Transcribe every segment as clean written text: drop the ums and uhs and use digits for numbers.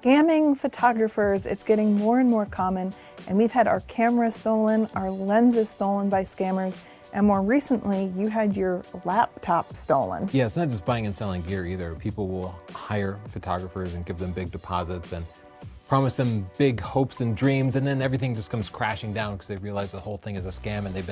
Scamming photographers, it's getting more and more common, and we've had our cameras stolen, our lenses stolen by scammers, and more recently, you had your laptop stolen. Yeah, it's not just buying and selling gear either. People will hire photographers and give them big deposits and promise them big hopes and dreams, and then everything just comes crashing down because they realize the whole thing is a scam and they've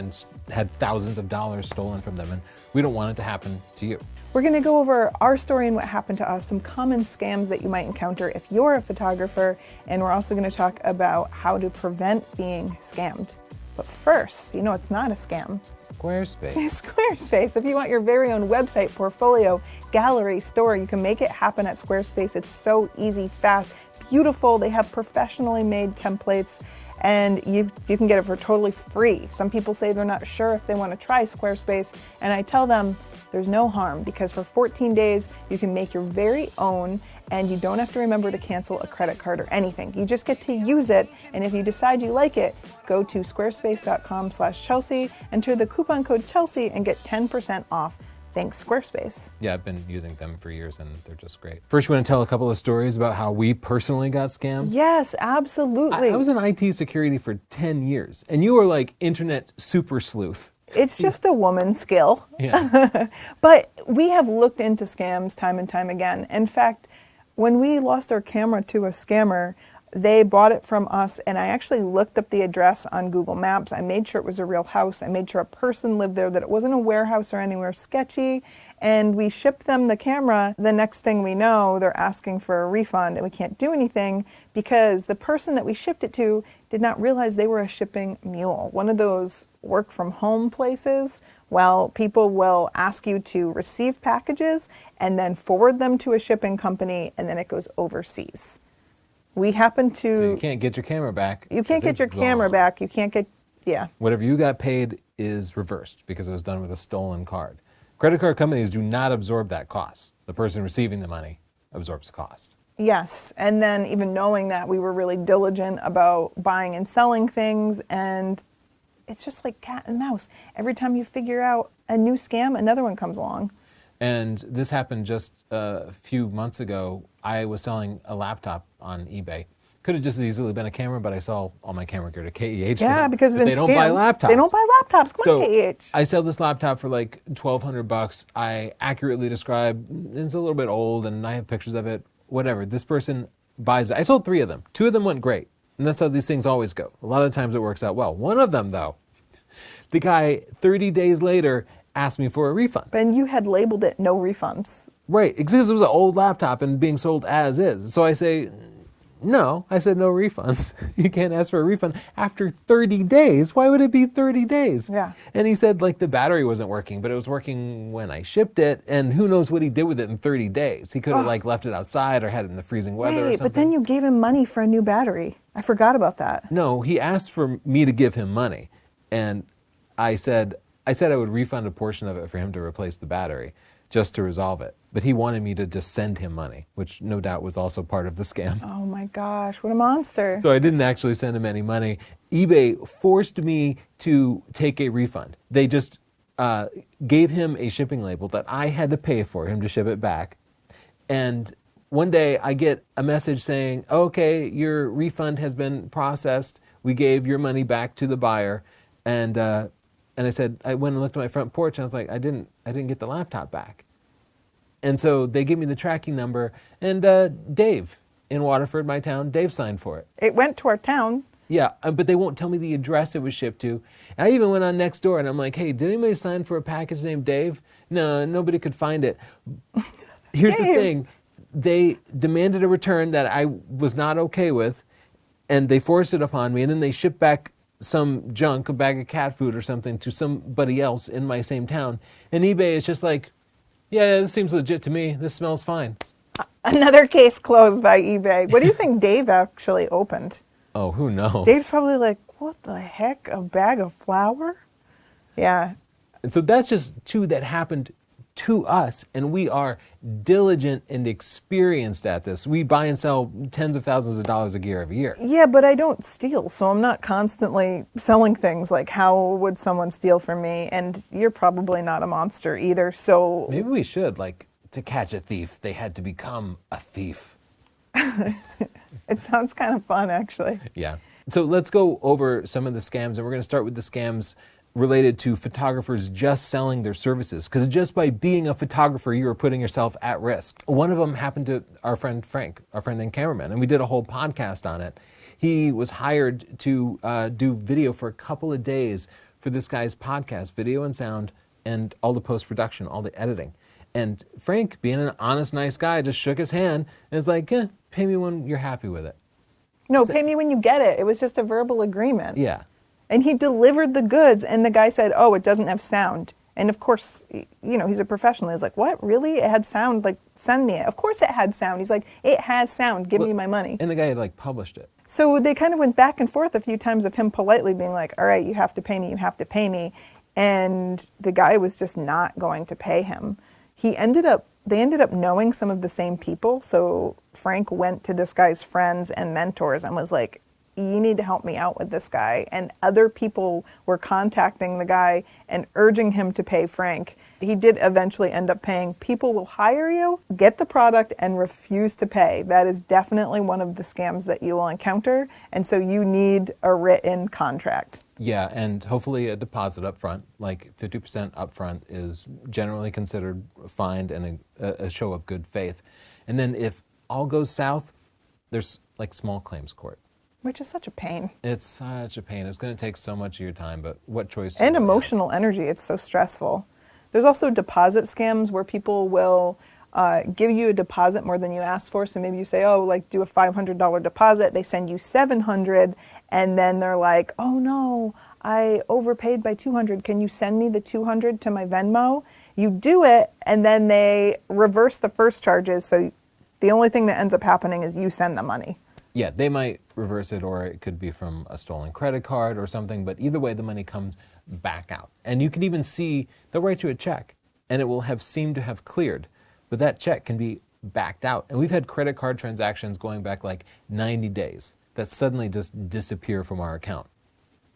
had thousands of dollars stolen from them, and we don't want it to happen to you. We're going to go over our story and what happened to us, some common scams that you might encounter if you're a photographer, and we're also going to talk about how to prevent being scammed. But first, you know it's not a scam. Squarespace. Squarespace. If you want your very own website, portfolio, gallery, store, you can make it happen at Squarespace. It's so easy, fast, beautiful. They have professionally made templates, and you can get it for totally free. Some people say they're not sure if they want to try Squarespace, and I tell them there's no harm, because for 14 days you can make your very own, and you don't have to remember to cancel a credit card or anything. You just get to use it, and if you decide you like it, go to squarespace.com/Chelsea, enter the coupon code Chelsea, and get 10% off. Thanks, Squarespace. Yeah, I've been using them for years and they're just great. First, you want to tell a couple of stories about how we personally got scammed? Yes, absolutely. I was in IT security for 10 years, and you were like internet super sleuth. It's just a woman's skill. Yeah. But we have looked into scams time and time again. In fact, when we lost our camera to a scammer, they bought it from us, and I actually looked up the address on Google Maps. I made sure it was a real house. I made sure a person lived there, that it wasn't a warehouse or anywhere sketchy. And we shipped them the camera. The next thing we know, they're asking for a refund, and we can't do anything because the person that we shipped it to did not realize they were a shipping mule. One of those work from home places. Well, people will ask you to receive packages and then forward them to a shipping company, and then it goes overseas. We happen to... So you can't get your camera back. You can't get your camera back. You can't get... Yeah. Whatever you got paid is reversed because it was done with a stolen card. Credit card companies do not absorb that cost. The person receiving the money absorbs the cost. Yes, and then even knowing that, we were really diligent about buying and selling things, and it's just like cat and mouse. Every time you figure out a new scam, another one comes along. And this happened just a few months ago. I was selling a laptop on eBay. Could have just as easily been a camera, but I sell all my camera gear to KEH. Yeah, because they don't buy laptops. They don't buy laptops. Come on, KEH. I sell this laptop for like $1,200. I accurately describe, it's a little bit old, and I have pictures of it. Whatever. This person buys it. I sold 3 of them. 2 of them went great, and that's how these things always go. A lot of times it works out well. One of them, though, the guy 30 days later asked me for a refund. And you had labeled it no refunds. Right, because it was an old laptop and being sold as is. So I say, no, I said no refunds. You can't ask for a refund after 30 days. Why would it be 30 days? Yeah. And he said like the battery wasn't working, but it was working when I shipped it, and who knows what he did with it in 30 days. He could have like left it outside or had it in the freezing weather or something. But then you gave him money for a new battery. I forgot about that. No, he asked for me to give him money, and I said I would refund a portion of it for him to replace the battery, just to resolve it. But he wanted me to just send him money, which no doubt was also part of the scam. Oh my gosh, what a monster. So I didn't actually send him any money. eBay forced me to take a refund. They just gave him a shipping label that I had to pay for him to ship it back. And one day I get a message saying, okay, your refund has been processed. We gave your money back to the buyer. And I said, I went and looked at my front porch, and I was like, I didn't get the laptop back. And so they give me the tracking number, and Dave in Waterford, my town, Dave signed for it. It went to our town. Yeah, but they won't tell me the address it was shipped to. And I even went on Nextdoor, and I'm like, hey, did anybody sign for a package named Dave? No, nobody could find it. Here's the thing. They demanded a return that I was not okay with, and they forced it upon me, and then they shipped back some junk, a bag of cat food or something, to somebody else in my same town. And eBay is just like, yeah, this seems legit to me. This smells fine. Another case closed by eBay. What do you think Dave actually opened? Oh, who knows? Dave's probably like, what the heck, a bag of flour? Yeah. And so that's just 2 that happened to us, and we are diligent and experienced at this. We buy and sell tens of thousands of dollars of gear every year. Yeah, but I don't steal, so I'm not constantly selling things. Like, how would someone steal from me? And you're probably not a monster either, so... Maybe we should, like, to catch a thief, they had to become a thief. It sounds kind of fun, actually. Yeah. So let's go over some of the scams, and we're going to start with the scams related to photographers just selling their services, because just by being a photographer, you are putting yourself at risk. One of them happened to our friend Frank, our friend and cameraman, and we did a whole podcast on it. He was hired to do video for a couple of days for this guy's podcast, video and sound, and all the post-production, all the editing. And Frank, being an honest, nice guy, just shook his hand and was like, pay me when you're happy with it. No, pay me when you get it. It was just a verbal agreement. Yeah. And he delivered the goods, and the guy said, oh, it doesn't have sound. And of course, he's a professional. He's like, what, really? It had sound? Like, send me it. Of course it had sound. He's like, it has sound. Give me my money. And the guy had published it. So they kind of went back and forth a few times of him politely being like, all right, you have to pay me, you have to pay me. And the guy was just not going to pay him. They ended up knowing some of the same people. So Frank went to this guy's friends and mentors and was like, you need to help me out with this guy. And other people were contacting the guy and urging him to pay Frank. He did eventually end up paying. People will hire you, get the product, and refuse to pay. That is definitely one of the scams that you will encounter. And so you need a written contract. Yeah, and hopefully a deposit up front, like 50% up front is generally considered fine and a show of good faith. And then if all goes south, there's small claims court. Which is such a pain. It's such a pain. It's going to take so much of your time, but what choice do you And have? emotional energy. It's so stressful. There's also deposit scams where people will give you a deposit more than you ask for. So maybe you say, do a $500 deposit. They send you $700, and then they're like, oh no, I overpaid by $200. Can you send me the $200 to my Venmo? You do it, and then they reverse the first charges. So the only thing that ends up happening is you send the money. Yeah, they might reverse it, or it could be from a stolen credit card or something, but either way, the money comes back out. And you can even see, they'll write you a check, and it will have seemed to have cleared, but that check can be backed out. And we've had credit card transactions going back 90 days that suddenly just disappear from our account.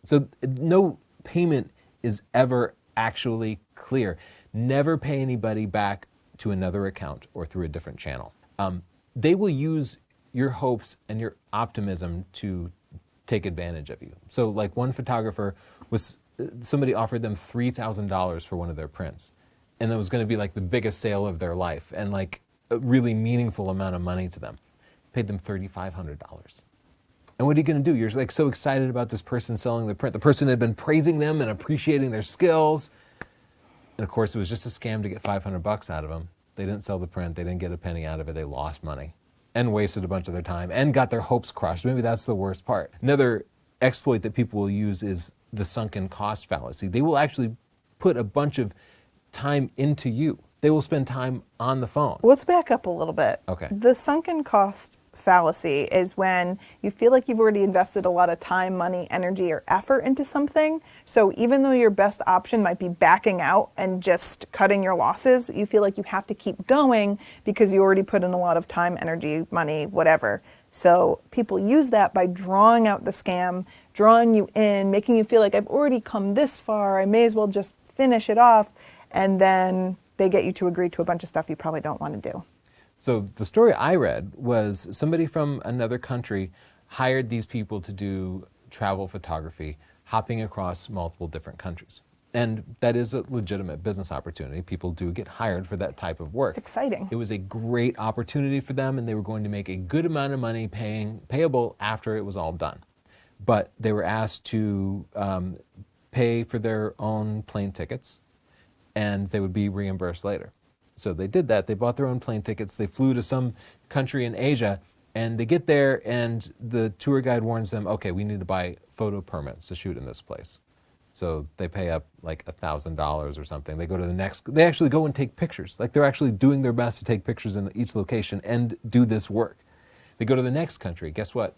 So no payment is ever actually clear. Never pay anybody back to another account or through a different channel. They will use your hopes and your optimism to take advantage of you. So one photographer somebody offered them $3,000 for one of their prints. And it was going to be the biggest sale of their life and a really meaningful amount of money to them. Paid them $3,500. And what are you going to do? You're so excited about this person selling the print. The person had been praising them and appreciating their skills. And of course, it was just a scam to get $500 out of them. They didn't sell the print. They didn't get a penny out of it. They lost money and wasted a bunch of their time and got their hopes crushed. Maybe that's the worst part. Another exploit that people will use is the sunken cost fallacy. They will actually put a bunch of time into you. They will spend time on the phone. Let's back up a little bit. Okay. The sunken cost fallacy is when you feel like you've already invested a lot of time, money, energy, or effort into something. So even though your best option might be backing out and just cutting your losses, you feel like you have to keep going because you already put in a lot of time, energy, money, whatever. So people use that by drawing out the scam, drawing you in, making you feel like I've already come this far, I may as well just finish it off, and then they get you to agree to a bunch of stuff you probably don't want to do. So the story I read was somebody from another country hired these people to do travel photography, hopping across multiple different countries. And that is a legitimate business opportunity. People do get hired for that type of work. It's exciting. It was a great opportunity for them, and they were going to make a good amount of money payable after it was all done. But they were asked to pay for their own plane tickets, and they would be reimbursed later. So they did that. They bought their own plane tickets. They flew to some country in Asia, and they get there, and the tour guide warns them, okay, we need to buy photo permits to shoot in this place. So they pay up $1,000 or something. They go to the next, they actually go and take pictures. They're actually doing their best to take pictures in each location and do this work. They go to the next country. Guess what?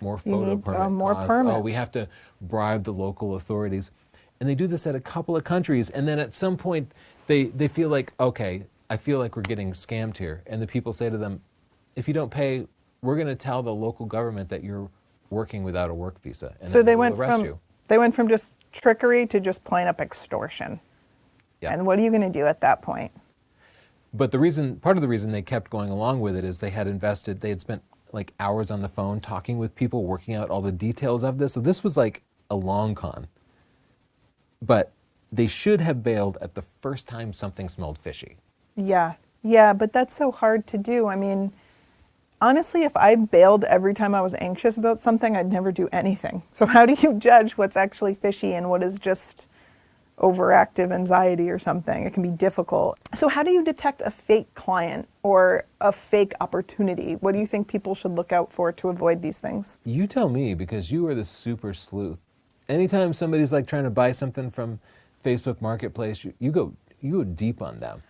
More photo permit more costs. permits. Oh, we have to bribe the local authorities. And they do this at a couple of countries. And then at some point, they feel like, okay, I feel like we're getting scammed here. And the people say to them, if you don't pay, we're going to tell the local government that you're working without a work visa. And So they went from just trickery to just plain up extortion. Yeah. And what are you going to do at that point? But part of the reason they kept going along with it is they had spent like hours on the phone talking with people, working out all the details of this. So this was like a long con. But they should have bailed at the first time something smelled fishy. Yeah. Yeah, but that's so hard to do. I mean, honestly, if I bailed every time I was anxious about something, I'd never do anything. So how do you judge what's actually fishy and what is just overactive anxiety or something? It can be difficult. So how do you detect a fake client or a fake opportunity? What do you think people should look out for to avoid these things? You tell me, because you are the super sleuth. Anytime somebody's like trying to buy something from Facebook Marketplace, you go deep on them.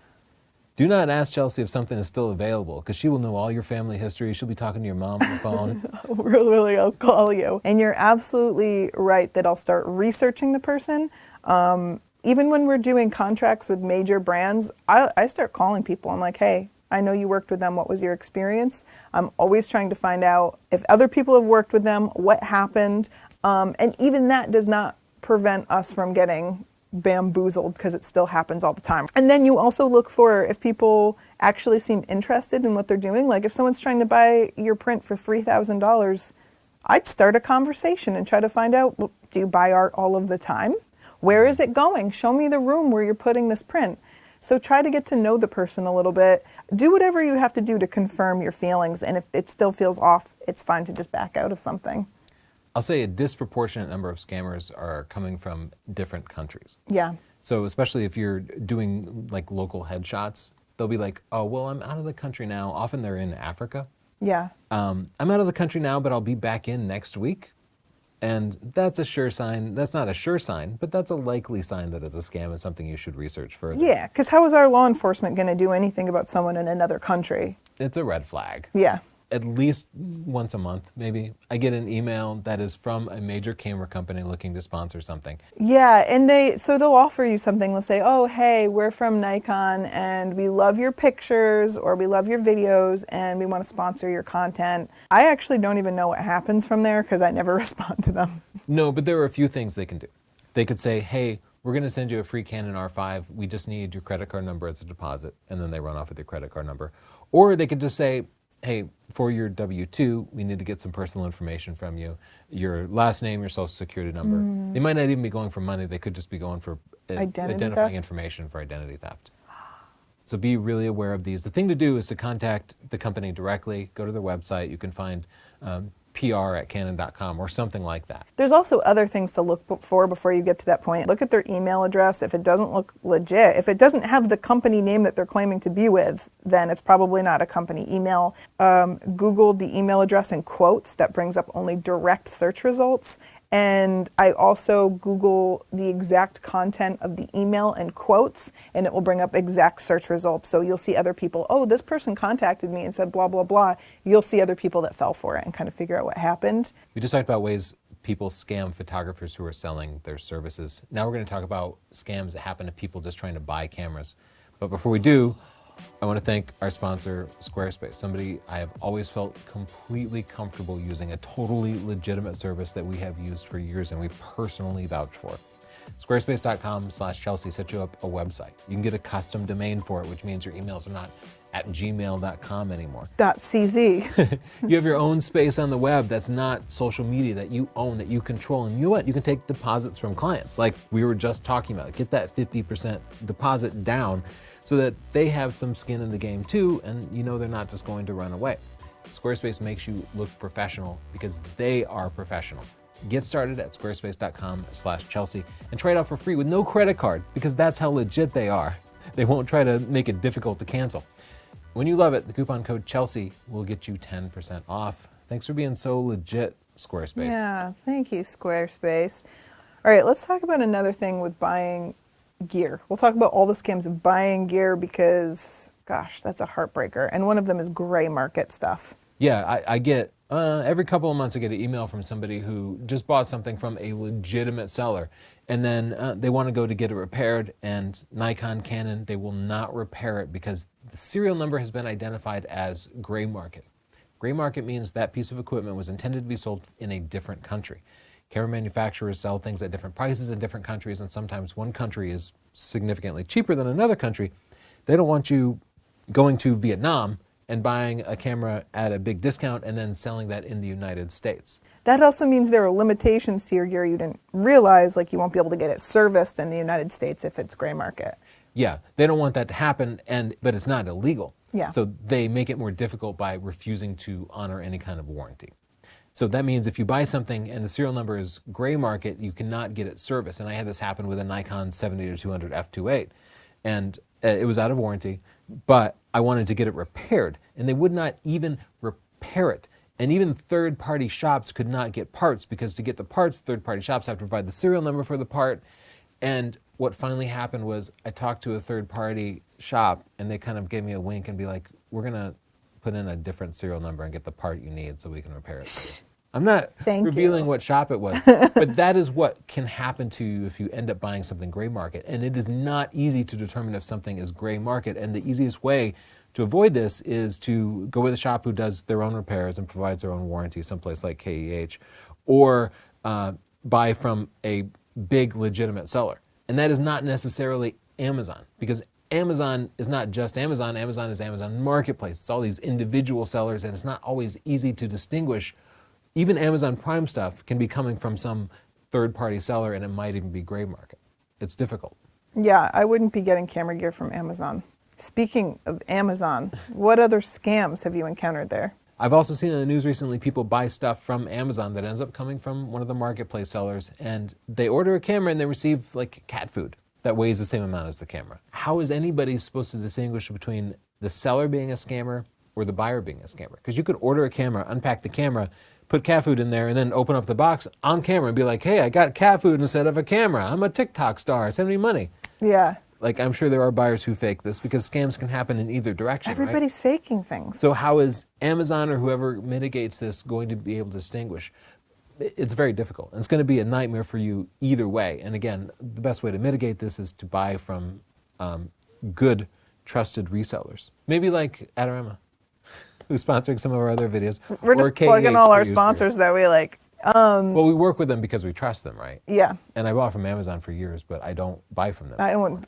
Do not ask Chelsea if something is still available, because she will know all your family history. She'll be talking to your mom on the phone. Really, I'll call you. And you're absolutely right that I'll start researching the person. Even when we're doing contracts with major brands, I start calling people. I'm like, hey, I know you worked with them. What was your experience? I'm always trying to find out if other people have worked with them, what happened. And even that does not prevent us from getting bamboozled, because it still happens all the time. And then you also look for if people actually seem interested in what they're doing. Like if someone's trying to buy your print for $3,000, I'd start a conversation and try to find out, well, do you buy art all of the time? Where is it going? Show me the room where you're putting this print. So try to get to know the person a little bit. Do whatever you have to do to confirm your feelings. And if it still feels off, it's fine to just back out of something. I'll say a disproportionate number of scammers are coming from different countries. Yeah. So especially if you're doing like local headshots, they'll be like, oh, well, I'm out of the country now. Often they're in Africa. Yeah. I'm out of the country now, but I'll be back in next week. And that's a sure sign. That's not a sure sign, but that's a likely sign that it's a scam and something you should research further. Yeah, because how is our law enforcement going to do anything about someone in another country? It's a red flag. Yeah. At least once a month, maybe, I get an email that is from a major camera company looking to sponsor something. Yeah, and they'll offer you something. They'll say, oh, hey, we're from Nikon and we love your pictures or we love your videos and we want to sponsor your content. I actually don't even know what happens from there because I never respond to them. No, but there are a few things they can do. They could say, hey, we're going to send you a free Canon R5. We just need your credit card number as a deposit. And then they run off with your credit card number. Or they could just say, hey, for your W-2, we need to get some personal information from you. Your last name, your social security number. They might not even be going for money. They could just be going for identifying information for identity theft. So be really aware of these. The thing to do is to contact the company directly. Go to their website. You can find PR@canon.com or something like that. There's also other things to look for before you get to that point. Look at their email address. If it doesn't look legit, if it doesn't have the company name that they're claiming to be with, then it's probably not a company email. Google the email address in quotes. That brings up only direct search results. And I also Google the exact content of the email in quotes, and it will bring up exact search results. So you'll see other people, oh, this person contacted me and said blah, blah, blah. You'll see other people that fell for it and kind of figure out what happened. We just talked about ways people scam photographers who are selling their services. Now we're going to talk about scams that happen to people just trying to buy cameras. But before we do, I want to thank our sponsor, Squarespace, somebody I have always felt completely comfortable using, a totally legitimate service that we have used for years and we personally vouch for. Squarespace.com/Chelsea sets you up a website. You can get a custom domain for it, which means your emails are not at gmail.com anymore. .cz. You have your own space on the web that's not social media, that you own, that you control. And you know what? You can take deposits from clients like we were just talking about. Get that 50% deposit down so that they have some skin in the game too, and you know they're not just going to run away. Squarespace makes you look professional because they are professional. Get started at squarespace.com/Chelsea and try it out for free with no credit card, because that's how legit they are. They won't try to make it difficult to cancel. When you love it, the coupon code Chelsea will get you 10% off. Thanks for being so legit, Squarespace. Yeah, thank you, Squarespace. All right, let's talk about another thing with buying gear. We'll talk about all the scams of buying gear because, gosh, that's a heartbreaker. And one of them is gray market stuff. Yeah, I get, every couple of months I get an email from somebody who just bought something from a legitimate seller. And then they want to go to get it repaired, and Nikon, Canon, they will not repair it because the serial number has been identified as gray market. Gray market means that piece of equipment was intended to be sold in a different country. Camera manufacturers sell things at different prices in different countries, and sometimes one country is significantly cheaper than another country. They don't want you going to Vietnam and buying a camera at a big discount and then selling that in the United States. That also means there are limitations to your gear you didn't realize, like you won't be able to get it serviced in the United States if it's gray market. Yeah, they don't want that to happen, but it's not illegal. Yeah. So they make it more difficult by refusing to honor any kind of warranty. So that means if you buy something and the serial number is gray market, you cannot get it serviced. And I had this happen with a Nikon 70-200 f2.8, and it was out of warranty, but I wanted to get it repaired, and they would not even repair it. And even third-party shops could not get parts, because to get the parts, third-party shops have to provide the serial number for the part. And what finally happened was I talked to a third-party shop, and they kind of gave me a wink and be like, we're going to put in a different serial number and get the part you need so we can repair it. I'm not revealing what shop it was, but that is what can happen to you if you end up buying something gray market. And it is not easy to determine if something is gray market. And the easiest way to avoid this is to go with a shop who does their own repairs and provides their own warranty, someplace like KEH, or buy from a big legitimate seller. And that is not necessarily Amazon, because Amazon is not just Amazon. Amazon is Amazon Marketplace. It's all these individual sellers, and it's not always easy to distinguish. Even Amazon Prime stuff can be coming from some third-party seller, and it might even be gray market. It's difficult. Yeah, I wouldn't be getting camera gear from Amazon. Speaking of Amazon, what other scams have you encountered there? I've also seen in the news recently people buy stuff from Amazon that ends up coming from one of the marketplace sellers, and they order a camera and they receive like cat food that weighs the same amount as the camera. How is anybody supposed to distinguish between the seller being a scammer or the buyer being a scammer? Because you could order a camera, unpack the camera, put cat food in there, and then open up the box on camera and be like, hey, I got cat food instead of a camera. I'm a TikTok star. Send me money. Yeah. Like, I'm sure there are buyers who fake this, because scams can happen in either direction. Everybody's faking things. So how is Amazon or whoever mitigates this going to be able to distinguish? It's very difficult. And it's going to be a nightmare for you either way. And again, the best way to mitigate this is to buy from good, trusted resellers. Maybe like Adorama, who's sponsoring some of our other videos. We're just plugging all our sponsors that we like. Well, we work with them because we trust them, right? Yeah. And I bought from Amazon for years, but I don't buy from them. I don't.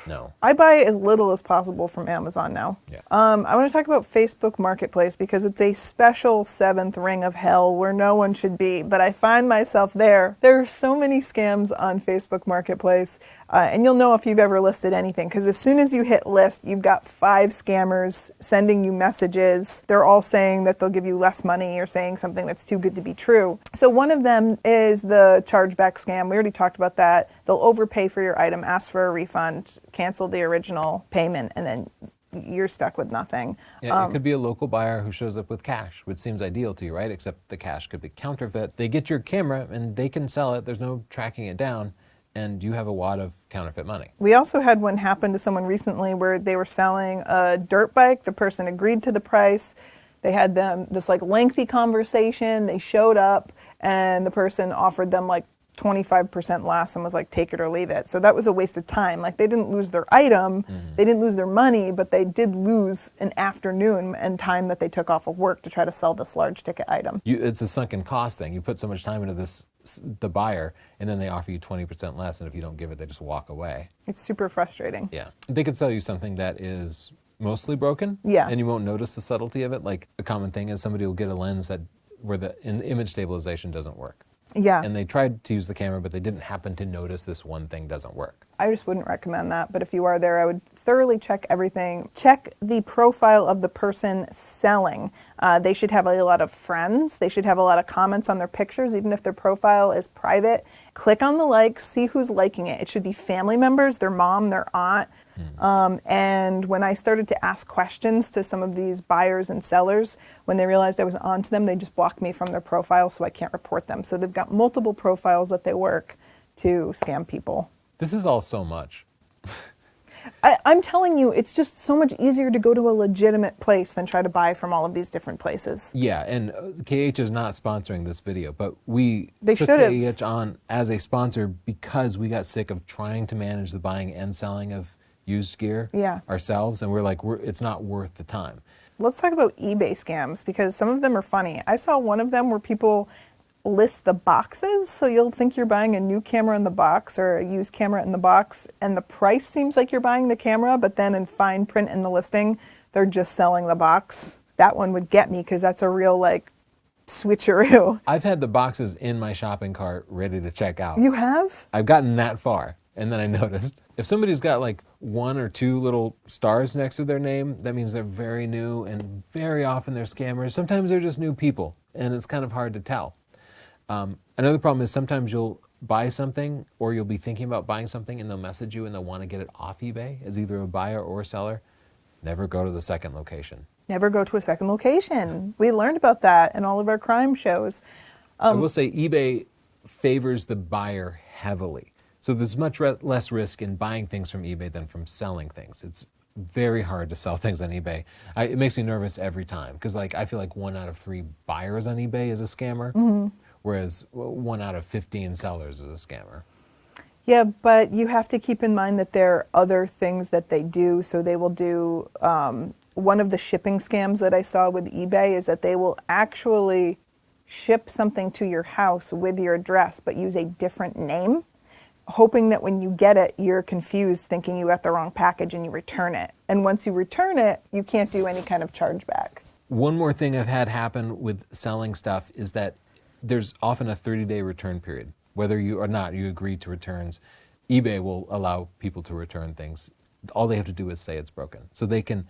No. I buy as little as possible from Amazon now. Yeah. I want to talk about Facebook Marketplace, because it's a special seventh ring of hell where no one should be, but I find myself there. There are so many scams on Facebook Marketplace, and you'll know if you've ever listed anything, because as soon as you hit list, you've got 5 scammers sending you messages. They're all saying that they'll give you less money or saying something that's too good to be true. So one of them is the chargeback scam. We already talked about that. They'll overpay for your item, ask for a refund, cancel the original payment, and then you're stuck with nothing. Yeah, it could be a local buyer who shows up with cash, which seems ideal to you, right? Except the cash could be counterfeit. They get your camera and they can sell it. There's no tracking it down, and you have a wad of counterfeit money. We also had one happen to someone recently where they were selling a dirt bike. The person agreed to the price. They had this like lengthy conversation. They showed up, and the person offered them like 25% less and was like, take it or leave it. So that was a waste of time. Like, they didn't lose their item, they didn't lose their money, but they did lose an afternoon and time that they took off of work to try to sell this large ticket item. It's a sunken cost thing. You put so much time into this, the buyer, and then they offer you 20% less, and if you don't give it, they just walk away. It's super frustrating. Yeah. They could sell you something that is mostly broken, yeah, and you won't notice the subtlety of it. Like, a common thing is somebody will get a lens where the image stabilization doesn't work. Yeah. And they tried to use the camera, but they didn't happen to notice this one thing doesn't work. I just wouldn't recommend that. But if you are there, I would thoroughly check everything. Check the profile of the person selling. They should have a lot of friends. They should have a lot of comments on their pictures, even if their profile is private. Click on the likes, see who's liking it. It should be family members, their mom, their aunt. And when I started to ask questions to some of these buyers and sellers, when they realized I was onto them, they just blocked me from their profile, so I can't report them. So they've got multiple profiles that they work to scam people. This is all so much. I'm telling you, it's just so much easier to go to a legitimate place than try to buy from all of these different places. Yeah, and KH is not sponsoring this video, but we took should've. KH on as a sponsor because we got sick of trying to manage the buying and selling of used gear ourselves, and we're like, it's not worth the time. Let's talk about eBay scams, because some of them are funny. I saw one of them where people list the boxes, so you'll think you're buying a new camera in the box or a used camera in the box, and the price seems like you're buying the camera, but then in fine print in the listing, they're just selling the box. That one would get me because that's a real like switcheroo. I've had the boxes in my shopping cart ready to check out. You have? I've gotten that far, and then I noticed if somebody's got like 1 or 2 little stars next to their name, that means they're very new, and very often they're scammers. Sometimes they're just new people, and it's kind of hard to tell. Another problem is sometimes you'll buy something, or you'll be thinking about buying something, and they'll message you and they'll want to get it off eBay as either a buyer or a seller. Never go to the second location. Never go to a second location. We learned about that in all of our crime shows. I will say eBay favors the buyer heavily. So there's much less risk in buying things from eBay than from selling things. It's very hard to sell things on eBay. It makes me nervous every time because like I feel like 1 out of 3 buyers on eBay is a scammer, whereas 1 out of 15 sellers is a scammer. Yeah, but you have to keep in mind that there are other things that they do. So they will do, one of the shipping scams that I saw with eBay is that they will actually ship something to your house with your address, but use a different name, hoping that when you get it, you're confused, thinking you got the wrong package and you return it. And once you return it, you can't do any kind of chargeback. One more thing I've had happen with selling stuff is that there's often a 30-day return period. Whether you or not you agree to returns, eBay will allow people to return things. All they have to do is say it's broken. So they can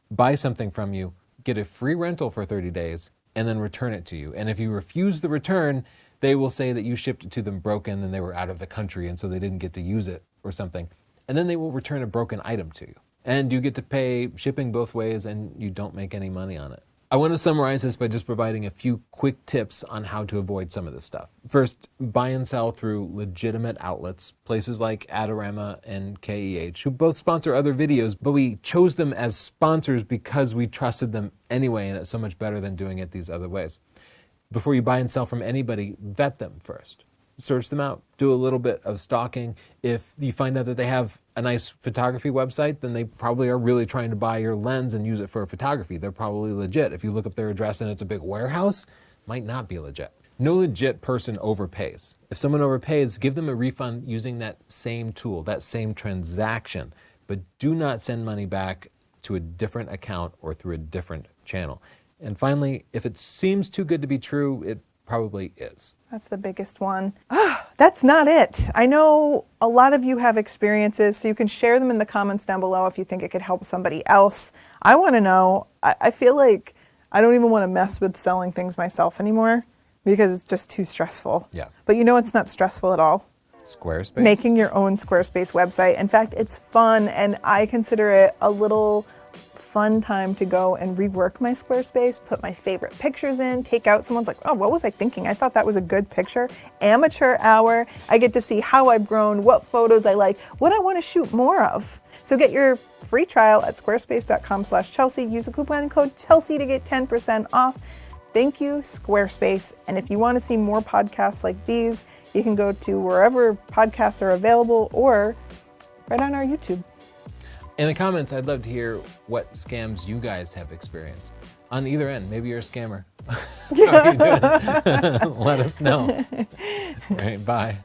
buy something from you, get a free rental for 30 days, and then return it to you. And if you refuse the return, they will say that you shipped it to them broken and they were out of the country and so they didn't get to use it or something. And then they will return a broken item to you. And you get to pay shipping both ways and you don't make any money on it. I want to summarize this by just providing a few quick tips on how to avoid some of this stuff. First, buy and sell through legitimate outlets, places like Adorama and KEH, who both sponsor other videos, but we chose them as sponsors because we trusted them anyway, and it's so much better than doing it these other ways. Before you buy and sell from anybody, vet them first. Search them out. Do a little bit of stalking. If you find out that they have a nice photography website, then they probably are really trying to buy your lens and use it for photography. They're probably legit. If you look up their address and it's a big warehouse, might not be legit. No legit person overpays. If someone overpays, give them a refund using that same tool, that same transaction, but do not send money back to a different account or through a different channel. And finally, if it seems too good to be true, it probably is. That's the biggest one. That's not it. I know a lot of you have experiences, so you can share them in the comments down below if you think it could help somebody else. I want to know. I feel like I don't even want to mess with selling things myself anymore because it's just too stressful. Yeah. But you know it's not stressful at all? Squarespace? Making your own Squarespace website. In fact, it's fun, and I consider it a little fun time to go and rework my Squarespace, put my favorite pictures in, take out someone's like, oh, what was I thinking? I thought that was a good picture. Amateur hour. I get to see how I've grown, what photos I like, what I want to shoot more of. So get your free trial at squarespace.com/Chelsea. Use the coupon code Chelsea to get 10% off. Thank you, Squarespace. And if you want to see more podcasts like these, you can go to wherever podcasts are available or right on our YouTube. In the comments, I'd love to hear what scams you guys have experienced. On either end, maybe you're a scammer. How are you doing? Let us know. All right, bye.